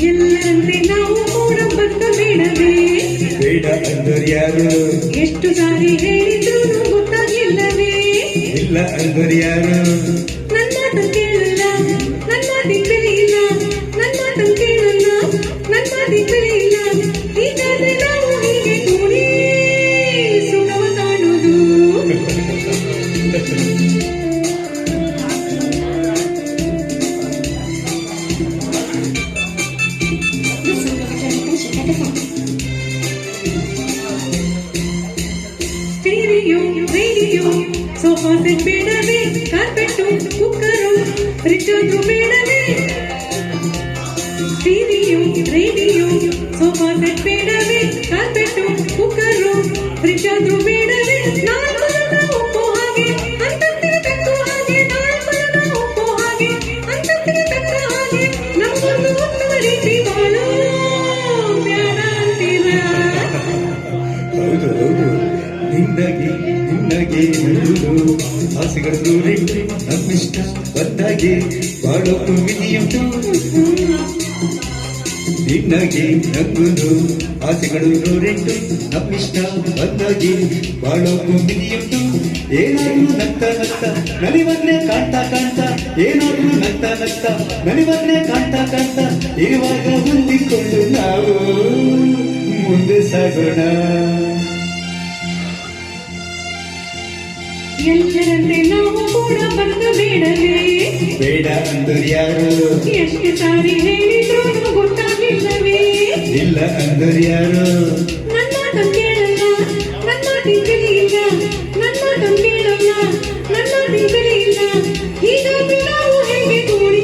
ಎಲ್ಲರಂತೆ ನಾವು ಕೂಡ ಬದುಕಬೇಡವೇ? ಬೇಡ ಅಂದರ್ ಯಾರು? ಎಷ್ಟು ಸಾರಿ ಹೇಳಿದ್ರು ಗೊತ್ತಾಗಿಲ್ಲವೇ? ಇಲ್ಲ ಅಂದರ್ ಯಾರು? ನನ್ನ ಮಾತು ಕೇಳಲ್ಲ, ನನ್ನ ಮಾತಿಗೆ ಬೆಲೆ ಇಲ್ಲ, ನನ್ನ ಮಾತು ಕೇಳಲ್ಲ, ನನ್ನ ಮಾತಿಗೆ ಬೆಲೆ ಇಲ್ಲ. ಹೀಗಾದ್ರೆ ನಾವು ಹೀಗೆ ಕೂಡಿ ಸುಖವ ಕಾಣುವುದು. ಸ್ಟೀರಿಯೋ ರೇಡಿಯೋ ಸೋಫಾ ಸೆಟ್ ಬೇಡವೇ? ಕಾರ್ಪೆಟ್ಟು ಕುಕ್ಕರು ಫ್ರಿಡ್ಜ್ ಬೇಡವೇ? ಸ್ಟೀರಿಯೋ ರೇಡಿಯೋ ಸೋಫಾ ಸೆಟ್ ಬೇಡವೇ? ಕಾರ್ಪೆಟ್ಟು ಕುಕ್ಕರು ಫ್ರಿಡ್ಜ್ ಬೇಡವೇ? ನಾಲ್ಕು ಜನ ಒಪ್ಪೋ ಹಾಗೆ ಅಂತಸ್ತಿಗೆ ತಕ್ಕ ಹಾಗೆ, ನಾಲ್ಕು ಜನ ಒಪ್ಪೋ ಹಾಗೆ ಅಂತಸ್ತಿಗೆ ತಕ್ಕ ಹಾಗೆ, ನಮ್ಮೊಂದು ಉತ್ತಮ ರೀತಿ ಬಾಳು ಬ್ಯಾಡ ಅಂತೀರ. ಹೌದು ಹೌದು, ನಿನ್ನಗೆ ನಿನ್ನಗೆ ನಡುವುದು ಆಸೆಗಳು ನೂರೆಂಟು, ನಮ್ಮಿಷ್ಟ ಬಂದಾಗೆ ಬಾಳೋಕು ವಿಧಿಯುಂಟು. ನಿನ್ನಗೆ ನಂಗುದು ಆಸೆಗಳು ನೂರೆಂಟು, ನಮ್ಮಿಷ್ಟ ಬಂದಾಗೆ ಬಾಳೋಕು ವಿಧಿಯುಂಟು. ಏನಾದ್ರು ನಗ್ತಾ ನಗ್ತಾ ನಲಿವನ್ನೇ ಕಾಣ್ತಾ ಕಾಣ್ತಾ, ಏನಾದ್ರು ನಗ್ತಾ ನಗ್ತಾ ನಲಿವನ್ನೇ ಕಾಣ್ತಾ ಕಾಣ್ತಾ, ಇರುವಾಗ ಹೊಂದಿಕೊಂಡು ನಾವು ಮುಂದೆ ಸಾಗೋಣ. ಎಲ್ಲರಂತೆ ನಾವು ಕೂಡ ಬದುಕಬೇಡವೇ? ಬೇಡ ಅಂದರ್ ಯಾರು? ಎಷ್ಟು ಸಾರಿ ಹೇಳಿದ್ರು ಗೊತ್ತಾಗಿಲ್ಲವೇ? ಇಲ್ಲ ಅಂದರ್ ಯಾರು? ನನ್ನ ಮಾತು ಕೇಳಲ್ಲ, ನನ್ನ ಮಾತಿಗೆ ಬೆಲೆ ಇಲ್ಲ, ನನ್ನ ಮಾತು ಕೇಳಲ್ಲ, ನನ್ನ ಮಾತಿಗೆ ಬೆಲೆ ಇಲ್ಲ. ಹೀಗಾಗಿ ನಾವು ಹೇಗೆ ಕೂಡಿ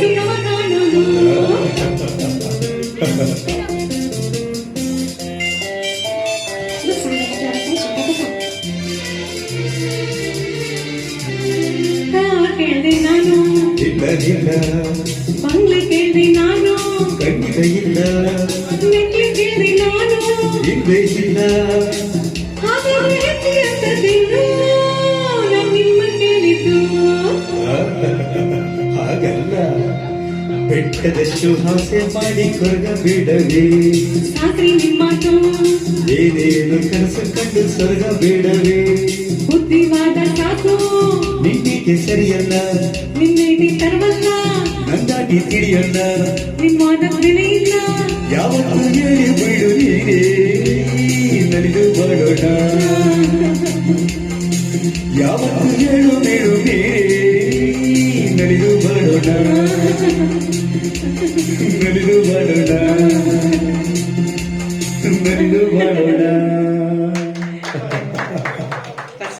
ಸುಖವ ಕಾಣೋದು. ಕಾರ್ ಕೇಳ್ದೆ ನಾನು, ಇಲ್ಲ ಇಲ್ಲ ಬಂಗ್ಲೆ ಕೇಳ್ದೆ ನಾನು, ಖಂಡಿತ ಇಲ್ಲ, ನೆಕ್ಲೆಸ್ ಕೇಳ್ದೆ ನಾನು, ಇಲ್ಲೇ ಇಲ್ಲ. ಹಾಗಾದ್ರೆ ಹೆಚ್ಚಿ ಅಂತದೇನು ನಾನು ನಿಮ್ಮ ಕೇಳಿದ್ದು? ಹಾಗಲ್ಲ, ಬೆಟ್ಟದಷ್ಟು ಹಾಸ್ಯ ಮಾಡಿ ಕೊರಗಬೇಡವೇ? ಸಾಕ್ರಿ ನಿಮ್ಮ ಮಾತು, ಏನೇನು ಕನಸು ಕಂಡು ಸ್ವರ್ಗ ಬೇಡವೇ? ಬುದ್ಧಿವಾದ ಸಾಕು, ನಿನ್ನಿಗೆ ಸರಿಯಲ್ಲ, ನಿನ್ನೆಗೆ ತರವಲ್ಲ, ನಂದಾಗಿ ತಿಳಿಯಲ್ಲ. ನಿಮ್ಮಾದ ಬೆಲೆ ಇಲ್ಲ. ಯಾವತ್ತು ಹೇಳಿ ಬಿಡು ನೀರೇ ನಲಿದು ಬಾಳೋಣ. ಯಾವತ್ತು ಹೇಳು ಬಿಡು ನೀರೇ ನಲಿದು ಬಾಳೋಣ, ನಲಿದು